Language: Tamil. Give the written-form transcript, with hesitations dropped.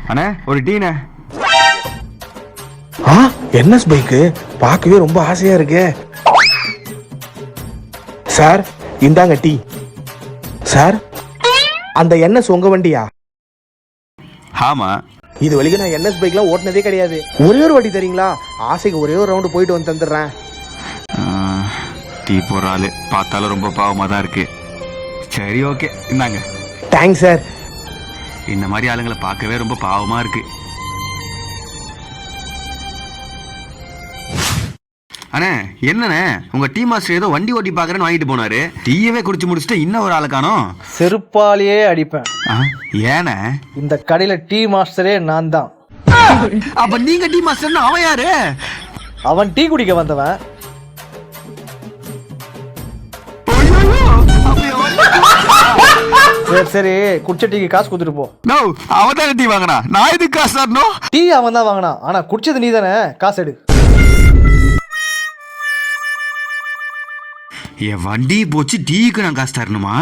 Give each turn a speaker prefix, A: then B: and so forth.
A: அண்ணே ஒரு டீண்ணே.
B: என்எஸ் பைக்கு பார்க்கவே ரொம்ப ஆசையா இருக்கே. சார் இந்தாங்க டீ. சார் அந்த என்எஸ் உங்க வண்டியா?
A: ஆமா.
B: இது வரைக்கும் நான் என்எஸ் பைக்லாம் ஓட்டினதே கிடையாது. ஒரே ஒரு வாட்டி தரீங்களா? ஆசைக்கு ஒரே ஒரு ரவுண்டு போயிட்டு வந்து தந்துடுறேன்.
A: டீ போடுற ஆளு பார்த்தாலும் ரொம்ப பாவமாக தான் இருக்கு. சரி ஓகே இந்தாங்க.
B: Thanks sir.
A: இந்த மாதிரி ஆளுங்களை பார்க்கவே ரொம்ப பாவமா இருக்கு. அண்ணே என்னண்ணே உங்க டீ மாஸ்டர் ஏதோ வண்டி ஓட்டி பாக்குறேன்னு வாங்கிட்டு போனாரு. டீயவே குடிச்சு முடிச்சுட்டு இன்னும் ஒரு ஆளு காணோம்.
C: செருப்பாலேயே அடிப்பேன்.
A: ஏண்ணே?
C: இந்த கடையில டீ மாஸ்டரே நான் தான்.
A: அப்ப நீங்க டீ மாஸ்டர்னு அவன் யாரு?
C: அவன் டீ குடிக்க வந்தவன். சரி சரி குடிச்ச டீக்கு காசு கொடுத்துட்டு போ.
A: நோ அவன் தானே டீ வாங்கினா, நான் எதுக்கு காசு தரணும்?
C: டீ அவன் தான் வாங்கினான், ஆனா குடிச்சது நீ தானே, காசு எடு.
A: என் வண்டி போச்சு, டீக்கு நான் காசு தரணுமா?